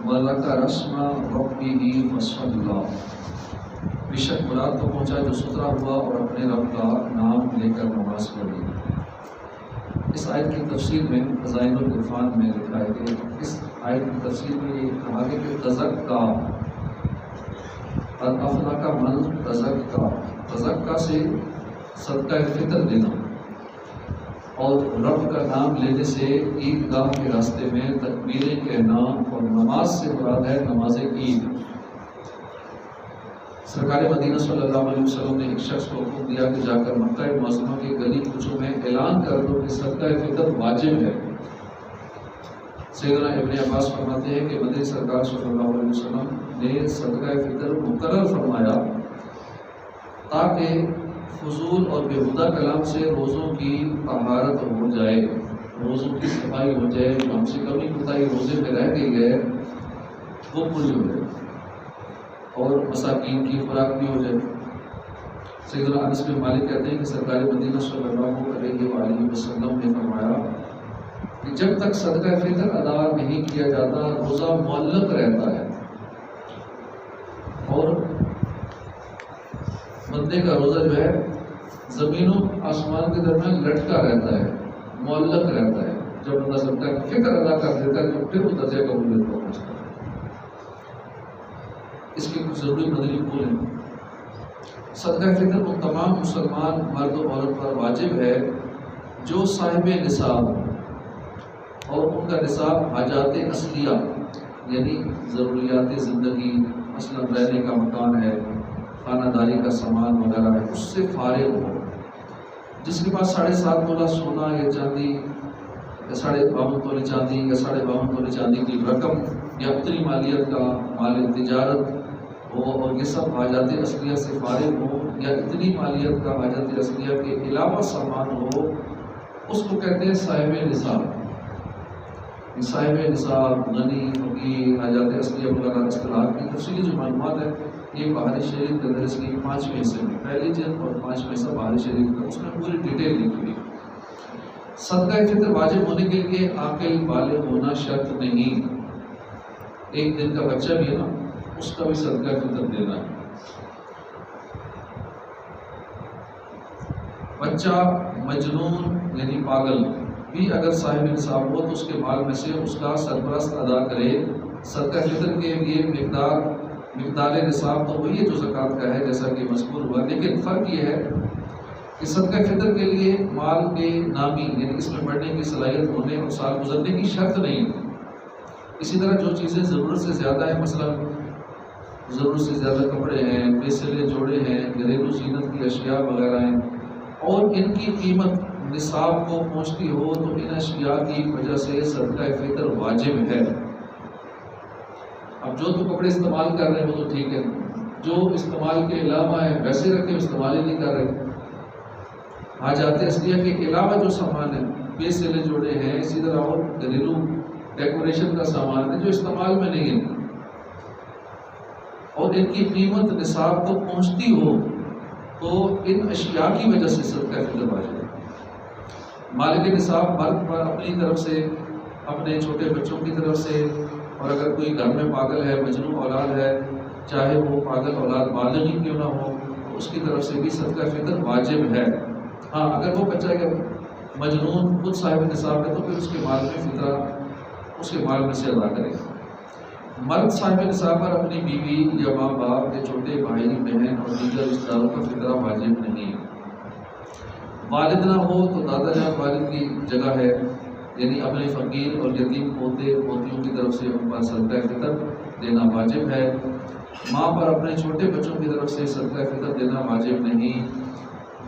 وَذَكَرَ اسْمَ رَبِّهِ فَصَلَّى، بے شک مراد تو پہنچا جو سترا ہوا اور اپنے رب کا نام لے کر نماز پڑھی۔ اس آیت کی تفسیر میں خزائن العرفان میں لکھا ہے کہ اس آیت کی تفسیر میں یہ کہا کہ تزکا، افلا کا من تزکا، تزکا سے صدقہ فطر دینا، اور رب کا نام لینے سے عیدگاہ کے راستے میں تکبیریں کہنا، اور نماز سے مراد ہے نماز عید۔ سرکار مدینہ صلی اللہ علیہ وسلم نے ایک شخص کو حکم دیا کہ جا کر مکہ معظمہ کے گلی کوچوں میں اعلان کر دو کہ صدقہ فطر واجب ہے۔ سیدنا ابن عباس فرماتے ہیں کہ مدنی سرکار صلی اللہ علیہ وسلم نے صدقہ فطر مقرر فرمایا تاکہ فضول اور بیہودہ کلام سے روزوں کی طہارت ہو جائے، روزوں کی صفائی ہو جائے، جو ہم سے کمی کوتاہی روزے میں رہ گئی ہے وہ پوری ہو جائے، اور مساکین کی خوراک بھی ہو جائے۔ سیدنا انس بن مالک کہتے ہیں کہ سرکار مدینہ صلی اللہ علیہ وآلہ وسلم نے فرمایا کہ جب تک صدقہ فطر ادا نہیں کیا جاتا روزہ معلق رہتا ہے، اور بندے کا روزہ جو ہے زمین و آسمان کے درمیان لٹکا رہتا ہے، معلق رہتا ہے۔ جب بندہ صدقہ فطر ادا کر دیتا ہے تو پھر وہ درجہ قبولیت کو پہنچتا ہے۔ اس کے کچھ ضروری مدنی پھول ہیں۔ صدقہ فطر ان تمام مسلمان مرد و عورت پر واجب ہے جو صاحب نصاب، اور ان کا نصاب حاجات اصلیہ یعنی ضروریات زندگی، مثلا رہنے کا مکان ہے، خانہ داری کا سامان وغیرہ ہے، اس سے فارغ ہو۔ جس کے پاس 7.5 تولہ سونا یا چاندی یا 52 تولے چاندی یا 52 تولے چاندی کی رقم یا اتنی مالیت کا مال تجارت ہو، اور یہ سب حاجات اصلیہ سے فارغ ہو، یا اتنی مالیت کا حاجات اصلیہ کے علاوہ سامان ہو، اس کو کہتے ہیں صاحب نصاب۔ صاحب نصاب، غنی، فقیر، حاجات اصلیہ وغیرہ اصطلاحات کی تفصیلی جو معلومات ہے یہ بہاری شریف کے اندر اس کی 5ویں حصے میں، پہلی جلد اور 5واں حصہ بہاری شریف کا، اس میں پوری ڈیٹیل لکھی ہوئی۔ صدقہ فطر واجب ہونے کے لیے عاقل بالغ ہونا شرط نہیں، 1 دن کا بچہ بھی ہے نا، اس کا بھی صدقہ فطر دینا ہے۔ بچہ مجنون یعنی پاگل بھی اگر صاحب نصاب ہو تو اس کے مال میں سے اس کا سرپرست ادا کرے۔ صدقہ فطر کے لیے مقدار نصاب تو وہی ہے جو زکوٰۃ کا ہے جیسا کہ مذکور ہوا، لیکن فرق یہ ہے کہ صدقہ فطر کے لیے مال کے نامی یعنی اس میں بڑھنے کی صلاحیت ہونے اور سال گزرنے کی شرط نہیں ہے۔ اسی طرح جو چیزیں ضرورت سے زیادہ ہیں، مثلا ضرورت سے زیادہ کپڑے ہیں، پیسے جوڑے ہیں، گھریلو زینت کی اشیاء وغیرہ ہیں، اور ان کی قیمت نصاب کو پہنچتی ہو تو ان اشیاء کی وجہ سے صدقہ فطر واجب ہے۔ اب جو تو کپڑے استعمال کر رہے ہیں وہ تو ٹھیک ہے، جو استعمال کے علاوہ ہے ویسے رکھے استعمال ہی نہیں کر رہے۔ حاجات اصلیہ کے علاوہ جو سامان ہے، پیسے جوڑے ہیں، اسی طرح اور گھریلو ڈیکوریشن کا سامان ہے جو استعمال میں نہیں ہے، اور ان کی قیمت نصاب کو پہنچتی ہو تو ان اشیاء کی وجہ سے صدقہ فطر واجب ہے۔ مالک نصاب مرد پر اپنی طرف سے، اپنے چھوٹے بچوں کی طرف سے، اور اگر کوئی گھر میں پاگل ہے، مجنون اولاد ہے، چاہے وہ پاگل اولاد بالغ ہی کیوں نہ ہو، تو اس کی طرف سے بھی صدقہ فطر واجب ہے۔ ہاں اگر وہ بچہ کہ مجنون خود صاحب نصاب ہے تو پھر اس کے مال میں فطرہ اس کے مال میں سے ادا کرے گا۔ مرد صاحب نصاب پر اپنی بیوی یا ماں باپ یا چھوٹے بھائی بہن اور دیگر رشتہ داروں کا فطرہ واجب نہیں۔ والد نہ ہو تو دادا جان والد کی جگہ ہے، یعنی اپنے فقیر اور یتیم پوتے پوتیوں کی طرف سے ان پر صدقہ فطر دینا واجب ہے۔ ماں پر اپنے چھوٹے بچوں کی طرف سے صدقہ فطر دینا واجب نہیں۔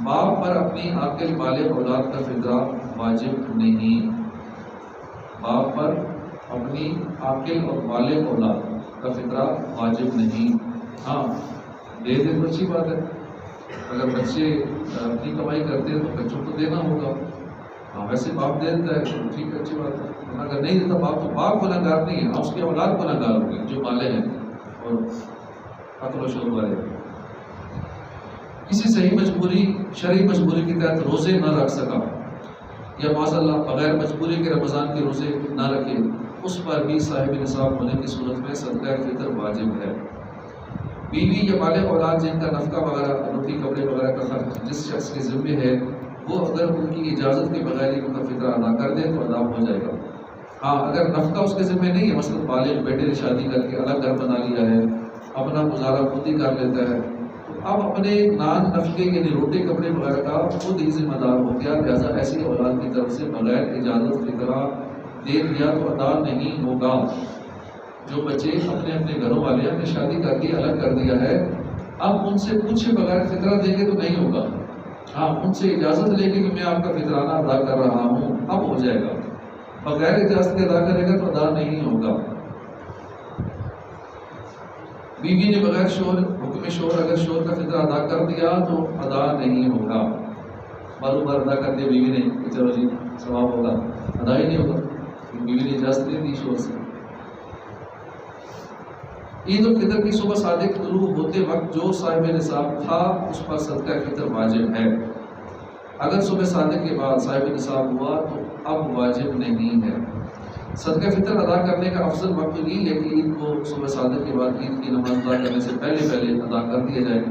باپ پر اپنی عاقل بالغ اولاد کا فطرہ واجب نہیں، باپ پر اپنی عاقل اور بالغ اولاد کا فطرہ واجب نہیں۔ ہاں دے دے تو اچھی بات ہے، اگر بچے اپنی کمائی کرتے ہیں تو بچوں کو دینا ہوگا، ہاں ویسے باپ دے دیتا ہے تو ٹھیک ہے، اچھی بات ہے۔ اگر نہیں دیتا باپ تو باپ گنہگار نہیں ہے، اس کی اولاد گنہگار ہوگی جو مالے ہیں اور قتل و شرب والے۔ کسی صحیح مجبوری، شرعی مجبوری کے تحت روزے نہ رکھ سکا، یا معاذ اللہ بغیر مجبوری کے رمضان کے روزے نہ رکھے، اس پر بھی صاحب نصاب ہونے کی صورت میں صدقہ فطر واجب ہے۔ بیوی یا بالغ اولاد جن کا نفقہ وغیرہ، روٹی کپڑے وغیرہ کا خرچ جس شخص کے ذمہ ہے، وہ اگر ان کی اجازت کے بغیر ان کا فطرہ ادا کر دے تو ادا ہو جائے گا۔ ہاں اگر نفقہ اس کے ذمہ نہیں ہے، مثلا بالغ بیٹے نے شادی کر کے الگ گھر بنا لیا ہے، اپنا گزارا خود ہی کر لیتا ہے، تو اب اپنے نان نفقے یعنی روٹی کپڑے وغیرہ کا خود ہی ذمہ دار ہو گیا، لہٰذا ایسی اولاد کی طرف سے بغیر اجازت فطرہ دے دیا تو ادا نہیں ہوگا۔ جو بچے اپنے اپنے گھروں والے نے شادی کر کے الگ کر دیا ہے، اب ان سے پوچھے بغیر فطرہ دیں گے تو نہیں ہوگا۔ ہاں ان سے اجازت لے کے کہ میں آپ کا فطرانہ ادا کر رہا ہوں، اب ہو جائے گا۔ بغیر اجازت کے ادا کرے گا تو ادا نہیں ہوگا۔ بیوی نے بغیر شوہر حکم شوہر اگر شوہر کا فطرہ ادا کر دیا تو ادا نہیں ہوگا۔ بار ادا کر دیا بیوی نے کہ چلو جی ثواب ہوگا، ادا ہی نہیں ہوگا، بیوی نے اجازت نہیں دی شوہر سے۔ عید الفطر کی صبح صادق طلوع ہوتے وقت جو صاحب نصاب تھا اس پر صدقہ فطر واجب ہے۔ اگر صبح صادق کے بعد صاحب نصاب ہوا تو اب واجب نہیں ہے۔ صدقہ فطر ادا کرنے کا افضل وقت یہ ہے کہ عید کو صبح صادق کے بعد عید کی نماز ادا کرنے سے پہلے ادا کر دیا جائے۔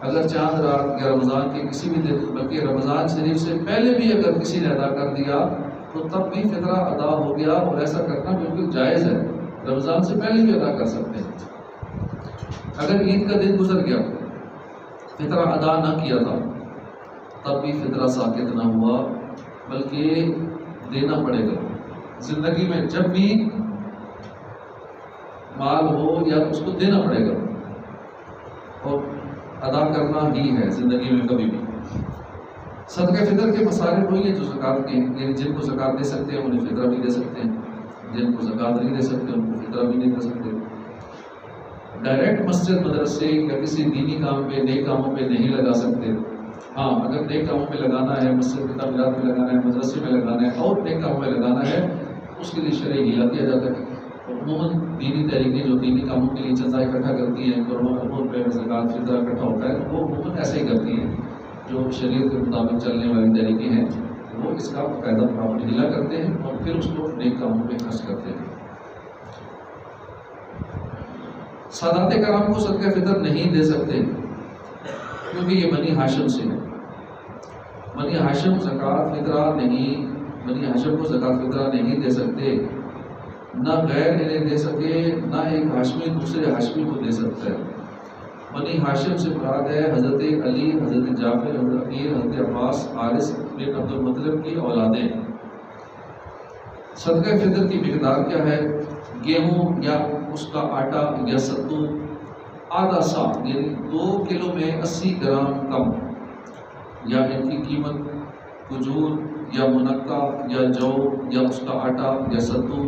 اگر چاند رات یا رمضان کے کسی بھی دن، بلکہ رمضان شریف سے پہلے بھی اگر کسی نے ادا کر دیا تو تب بھی فطرہ ادا ہو گیا، اور ایسا کرنا بالکل جائز ہے، رمضان سے پہلے بھی ادا کر سکتے ہیں۔ اگر عید کا دن گزر گیا، فطرہ ادا نہ کیا تھا، تب بھی فطرہ ساقط نہ ہوا بلکہ دینا پڑے گا۔ زندگی میں جب بھی مال ہو یا اس کو دینا پڑے گا، اور ادا کرنا ہی ہے زندگی میں کبھی بھی۔ صدقہ فطر کے مصارف وہی ہیں جو زکوٰۃ کے ہیں، یعنی جن کو زکوٰۃ دے سکتے ہیں انہیں فطرہ بھی دے سکتے ہیں، جن کو زکوٰۃ نہیں دے سکتے ان کو فطرہ بھی نہیں دے سکتے۔ ڈائریکٹ مسجد مدرسے یا کسی دینی کام پہ نیک کاموں پہ نہیں لگا سکتے۔ ہاں اگر نیک کاموں پہ لگانا ہے، مسجد کی تعمیرات میں لگانا ہے، مدرسے میں لگانا ہے اور نیک کاموں میں لگانا ہے، اس کے لیے شرعی ہیلا کیا جاتا ہے۔ عموماً دینی تحریکیں جو دینی کاموں کے لیے چندہ اکٹھا کرتی ہیں، کروڑوں اربوں روپے میں زکوٰۃ فطرہ اکٹھا ہوتا ہے، وہ عموماً ایسے ہی کرتی ہیں۔ جو شریعت کے مطابق چلنے والی تحریکیں ہیں وہ اس کا باقاعدہ پراپر ہیلا کرتے ہیں اور پھر اس کو نیک کاموں پہ خرچ کرتے ہیں۔ سادات کرام کو صدقہ فطر نہیں دے سکتے کیونکہ یہ بنی ہاشم سے ہے۔ بنی ہاشم زکوٰۃ فطرہ نہیں، بنی ہاشم کو زکوٰۃ فطرہ نہیں دے سکتے، نہ غیر انہیں دے سکے، نہ ایک ہاشمی دوسرے ہاشمی کو دے سکتا ہے۔ بنی ہاشم سے مراد ہے حضرت علی، حضرت جعفر، حضرت عقیل، حضرت عباس، حارث بن عبد المطلب کی اولادیں۔ صدقہ فطر کی مقدار کیا ہے؟ گیہوں یا اس کا آٹا یا ستو آدھا سا یعنی 2 کلو میں 80 گرام کم، یا ان کی قیمت کھجور یا منقع یا جو یا اس کا آٹا یا ستو،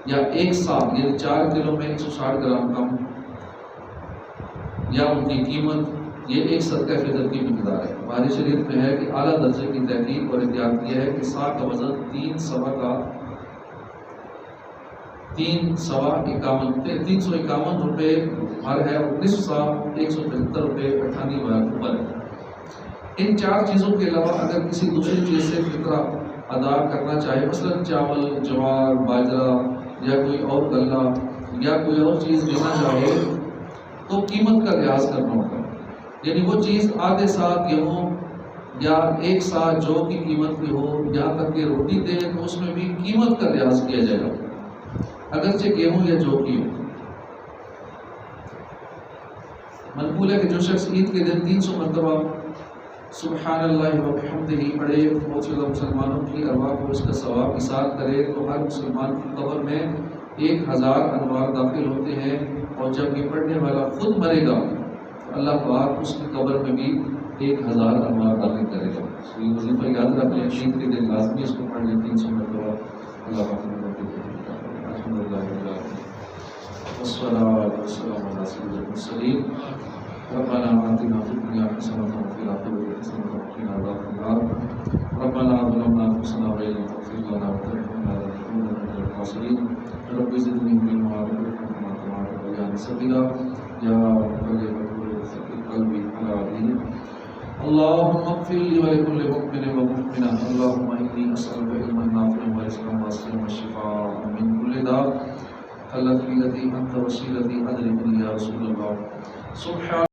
یا 1 سا یعنی 4 کلو میں 160 گرام کم، یا ان کی قیمت، یہ ایک صدقہ فطر کی مقدار ہے۔ ہماری شریعت میں ہے کہ اعلیٰ درجے کی تحقیق اور احتیاط کیا ہے کہ سا کا وزن 351 روپے ہر ہے، اور نصف سا 175 روپے 98 اوپر ہے۔ ان 4 چیزوں کے علاوہ اگر کسی دوسری چیز سے فطرہ ادا کرنا چاہے، مثلا چاول، جوار، باجرہ یا کوئی اور غلہ یا کوئی اور چیز دینا چاہے تو قیمت کا لحاظ کرنا ہوگا، یعنی وہ چیز آدھے سا گیہوں یا 1 سا جو کی قیمت کی ہو، یہاں تک کہ روٹی دے تو اس میں بھی قیمت کا لحاظ کیا جائے گا، اگرچہ گیہوں یا جو کی ہو۔ منقول ہے کہ جو شخص عید کے دن 300 مرتبہ سبحان اللہ و بحمدہ پڑھے، بہت سے مسلمانوں کی ارواح کو اس کا ثواب اثار کرے تو ہر مسلمان کی قبر میں 1000 انوار داخل ہوتے ہیں، اور جب یہ پڑھنے والا خود مرے گا تو اللہ پاک اس کی قبر میں بھی 1000 انوار داخل کرے گا۔ یہ وظیفہ یاد رکھ لیں، عید کے دن لازمی اس کو پڑھ لیں 300 مرتبہ۔ اللہ پاک والصلاة والسلام على سيد المرسلين ربنا آتنا في الدنيا حسنة وفي الآخرة حسنة وقنا عذاب النار ربنا ظلمنا أنفسنا وإن لم تغفر لنا وترحمنا لنكونن من الخاسرين رب زدني علما وارزقنا كما ربياني صغيرا يا مقلب القلوب ثبت قلبي على دينك اللهم اغفر لي ولكل مؤمن ومؤمنة. اللهم إني أسألك علما نافعا ورزقا واسعا وشفاء من كل داء. التي أنت وسيلتي أدركني يا رسول الله. سبحان